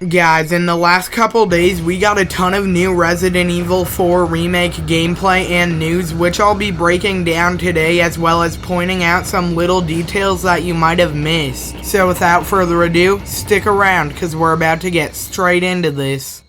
Guys, in the last couple days, we got a ton of new Resident Evil 4 Remake gameplay and news, which I'll be breaking down today, as well as pointing out some little details that you might have missed. So without further ado, stick around, cause we're about to get straight into this.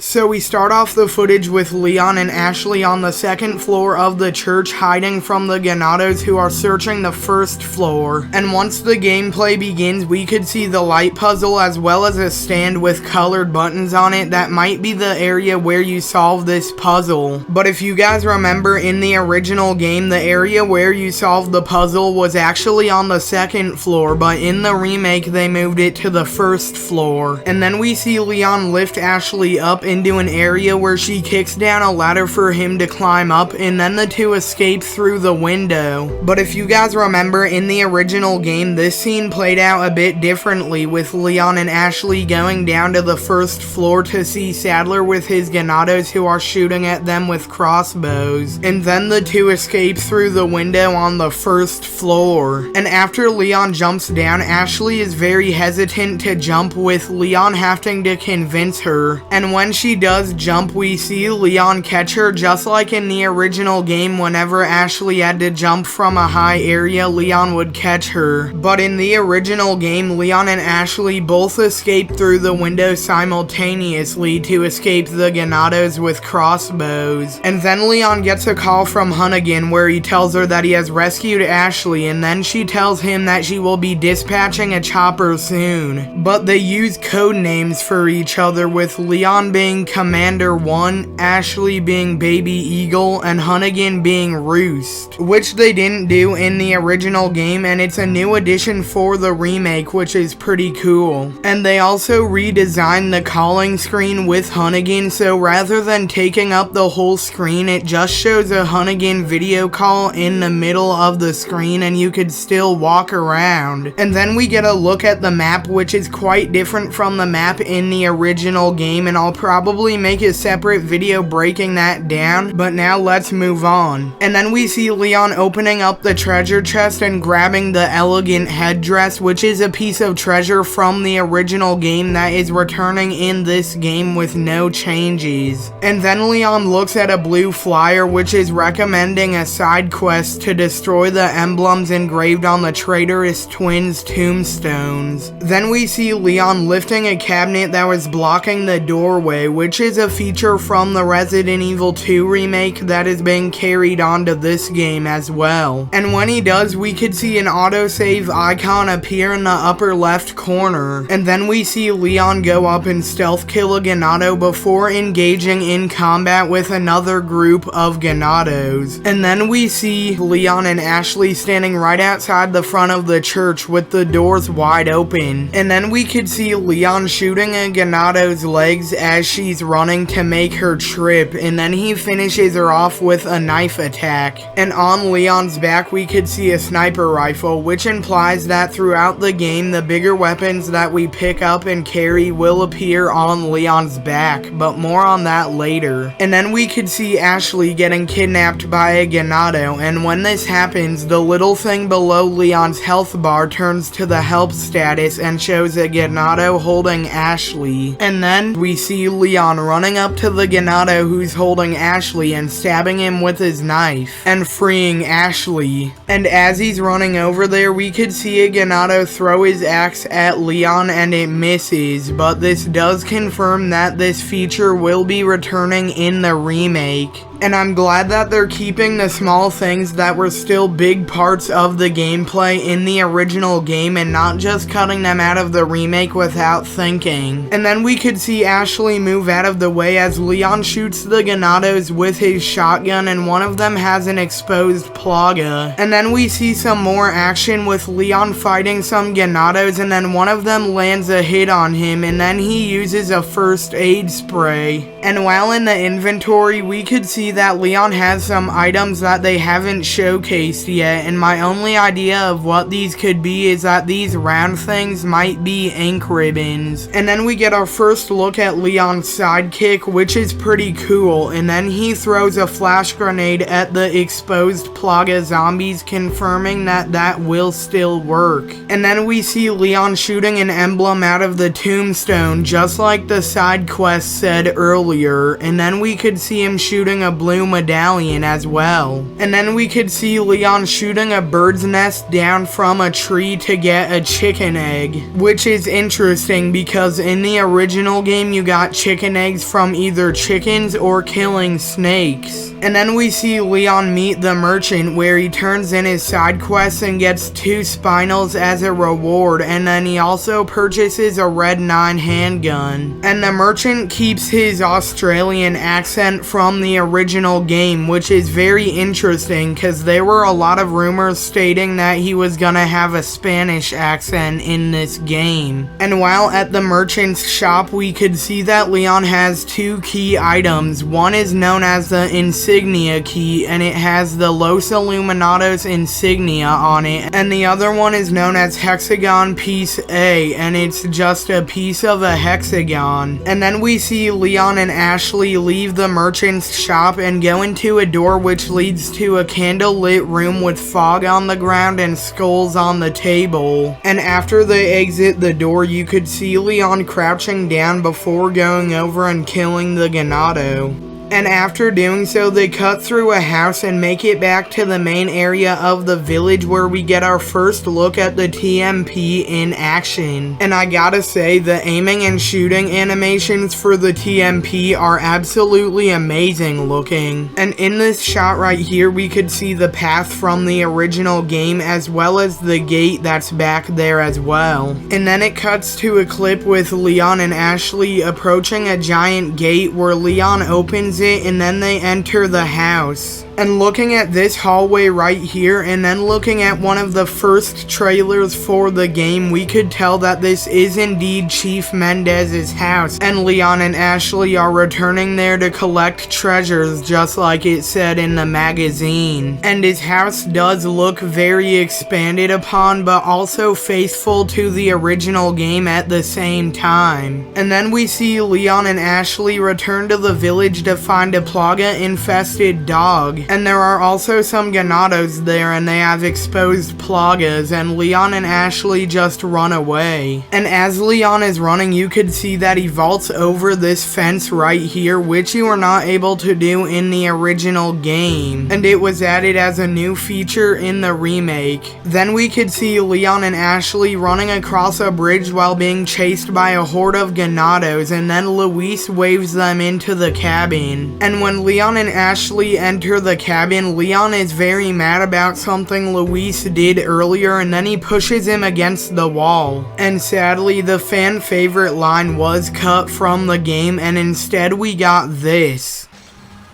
So we start off the footage with Leon and Ashley on the second floor of the church, hiding from the Ganados who are searching the first floor. And once the gameplay begins, we could see the light puzzle as well as a stand with colored buttons on it that might be the area where you solve this puzzle. But if you guys remember, in the original game, the area where you solve the puzzle was actually on the second floor, but in the remake they moved it to the first floor. And then we see Leon lift Ashley up into an area where she kicks down a ladder for him to climb up, and then the two escape through the window. But if you guys remember, in the original game, this scene played out a bit differently, with Leon and Ashley going down to the first floor to see Sadler with his Ganados who are shooting at them with crossbows, and then the two escape through the window on the first floor. And after Leon jumps down, Ashley is very hesitant to jump, with Leon having to convince her, and when she does jump, we see Leon catch her, just like in the original game. Whenever Ashley had to jump from a high area, Leon would catch her. But in the original game, Leon and Ashley both escape through the window simultaneously to escape the Ganados with crossbows. And then Leon gets a call from Hunnigan where he tells her that he has rescued Ashley, and then she tells him that she will be dispatching a chopper soon. But they use code names for each other, with Leon being Commander 1, Ashley being Baby Eagle, and Hunnigan being Roost, which they didn't do in the original game, and it's a new addition for the remake, which is pretty cool. And they also redesigned the calling screen with Hunnigan, so rather than taking up the whole screen, it just shows a Hunnigan video call in the middle of the screen, and you could still walk around. And then we get a look at the map, which is quite different from the map in the original game, and I'll probably make a separate video breaking that down, but now let's move on. And then we see Leon opening up the treasure chest and grabbing the elegant headdress, which is a piece of treasure from the original game that is returning in this game with no changes. And then Leon looks at a blue flyer which is recommending a side quest to destroy the emblems engraved on the traitorous twins' tombstones. Then we see Leon lifting a cabinet that was blocking the doorway, which is a feature from the Resident Evil 2 remake that is being carried onto this game as well. And when he does, we could see an autosave icon appear in the upper left corner. And then we see Leon go up and stealth kill a Ganado before engaging in combat with another group of Ganados. And then we see Leon and Ashley standing right outside the front of the church with the doors wide open. And then we could see Leon shooting a Ganado's legs as she's running to make her trip, and then he finishes her off with a knife attack. And on Leon's back we could see a sniper rifle, which implies that throughout the game the bigger weapons that we pick up and carry will appear on Leon's back, but more on that later. And then we could see Ashley getting kidnapped by a Ganado, and when this happens, the little thing below Leon's health bar turns to the help status and shows a Ganado holding Ashley. And then we see Leon running up to the Ganado who's holding Ashley and stabbing him with his knife and freeing Ashley. And as he's running over there, we could see a Ganado throw his axe at Leon and it misses, but this does confirm that this feature will be returning in the remake. And I'm glad that they're keeping the small things that were still big parts of the gameplay in the original game and not just cutting them out of the remake without thinking. And then we could see Ashley move out of the way as Leon shoots the Ganados with his shotgun, and one of them has an exposed plaga. And then we see some more action with Leon fighting some Ganados, and then one of them lands a hit on him, and then he uses a first aid spray. And while in the inventory, we could see see that Leon has some items that they haven't showcased yet, and my only idea of what these could be is that these round things might be ink ribbons. And then we get our first look at Leon's sidekick, which is pretty cool, and then he throws a flash grenade at the exposed Plaga zombies, confirming that that will still work. And then we see Leon shooting an emblem out of the tombstone, just like the side quest said earlier, and then we could see him shooting a blue medallion as well. And then we could see Leon shooting a bird's nest down from a tree to get a chicken egg, which is interesting because in the original game you got chicken eggs from either chickens or killing snakes. And then we see Leon meet the merchant, where he turns in his side quests and gets 2 spinels as a reward, and then he also purchases a Red 9 handgun. And the merchant keeps his Australian accent from the original game, which is very interesting because there were a lot of rumors stating that he was gonna have a Spanish accent in this game. And while at the merchant's shop, we could see that Leon has 2 key items. One is known as the insignia key, and it has the Los Illuminados insignia on it, and the other one is known as Hexagon Piece A, and it's just a piece of a hexagon. And then we see Leon and Ashley leave the merchant's shop and go into a door which leads to a candlelit room with fog on the ground and skulls on the table. And after they exit the door, you could see Leon crouching down before going over and killing the Ganado. And after doing so, they cut through a house and make it back to the main area of the village, where we get our first look at the TMP in action. And I gotta say, the aiming and shooting animations for the TMP are absolutely amazing looking. And in this shot right here, we could see the path from the original game, as well as the gate that's back there as well. And then it cuts to a clip with Leon and Ashley approaching a giant gate, where Leon opens it and then they enter the house. And looking at this hallway right here, and then looking at one of the first trailers for the game, we could tell that this is indeed Chief Mendez's house, and Leon and Ashley are returning there to collect treasures, just like it said in the magazine. And his house does look very expanded upon, but also faithful to the original game at the same time. And then we see Leon and Ashley return to the village to find a Plaga-infested dog. And there are also some Ganados there, and they have exposed Plagas, and Leon and Ashley just run away. And as Leon is running, you could see that he vaults over this fence right here, which you were not able to do in the original game, and it was added as a new feature in the remake. Then we could see Leon and Ashley running across a bridge while being chased by a horde of Ganados, and then Luis waves them into the cabin. And when Leon and Ashley enter the cabin, Leon is very mad about something Luis did earlier, and then he pushes him against the wall. And sadly, the fan favorite line was cut from the game, and instead we got this.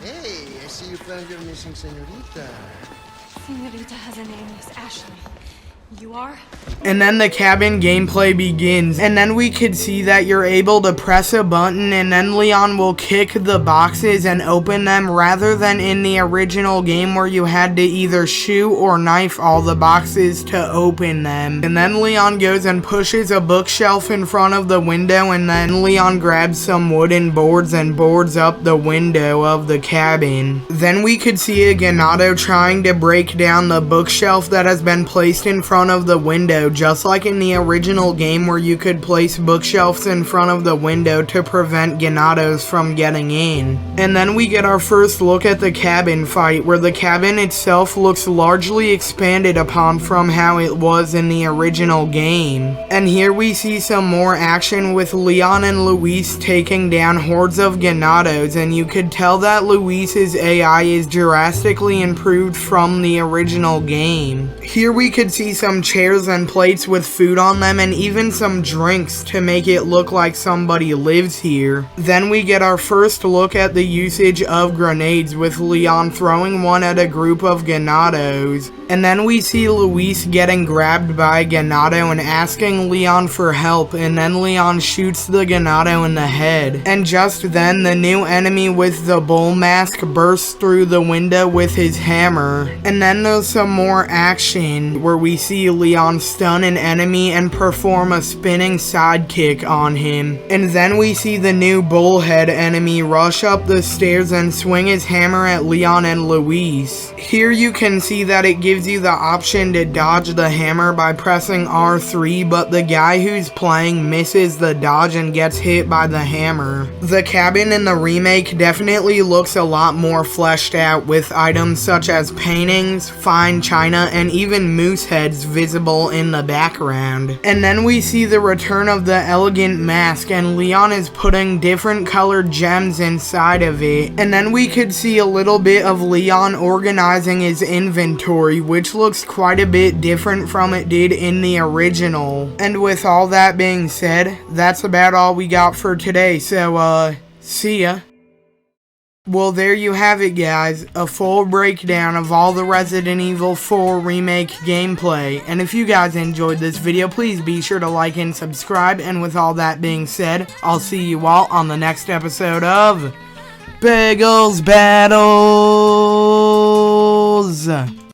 Hey, I see you found your missing senorita. Senorita has a name, Miss Ashley. You are? And then the cabin gameplay begins, and then we could see that you're able to press a button, and then Leon will kick the boxes and open them, rather than in the original game where you had to either shoot or knife all the boxes to open them. And then Leon goes and pushes a bookshelf in front of the window, and then Leon grabs some wooden boards and boards up the window of the cabin. Then we could see a Ganado trying to break down the bookshelf that has been placed in front of the window, just like in the original game where you could place bookshelves in front of the window to prevent Ganados from getting in. And then we get our first look at the cabin fight, where the cabin itself looks largely expanded upon from how it was in the original game. And here we see some more action with Leon and Luis taking down hordes of Ganados, and you could tell that Luis's AI is drastically improved from the original game. Here we could see some some chairs and plates with food on them, and even some drinks to make it look like somebody lives here. Then we get our first look at the usage of grenades, with Leon throwing one at a group of ganados. And then we see Luis getting grabbed by a ganado and asking Leon for help, and then Leon shoots the ganado in the head. And just then, the new enemy with the bull mask bursts through the window with his hammer. And then there's some more action where we see Leon stun an enemy and perform a spinning sidekick on him. And then we see the new bullhead enemy rush up the stairs and swing his hammer at Leon and Luis. Here you can see that it gives you the option to dodge the hammer by pressing R3, but the guy who's playing misses the dodge and gets hit by the hammer. The cabin in the remake definitely looks a lot more fleshed out, with items such as paintings, fine china, and even moose heads visible in the background. And then we see the return of the elegant mask, and Leon is putting different colored gems inside of it. And then we could see a little bit of Leon organizing his inventory, which looks quite a bit different from it did in the original. And with all that being said, that's about all we got for today, so see ya. Well, there you have it, guys, a full breakdown of all the Resident Evil 4 Remake gameplay. And if you guys enjoyed this video, please be sure to like and subscribe. And with all that being said, I'll see you all on the next episode of Bagels Battles.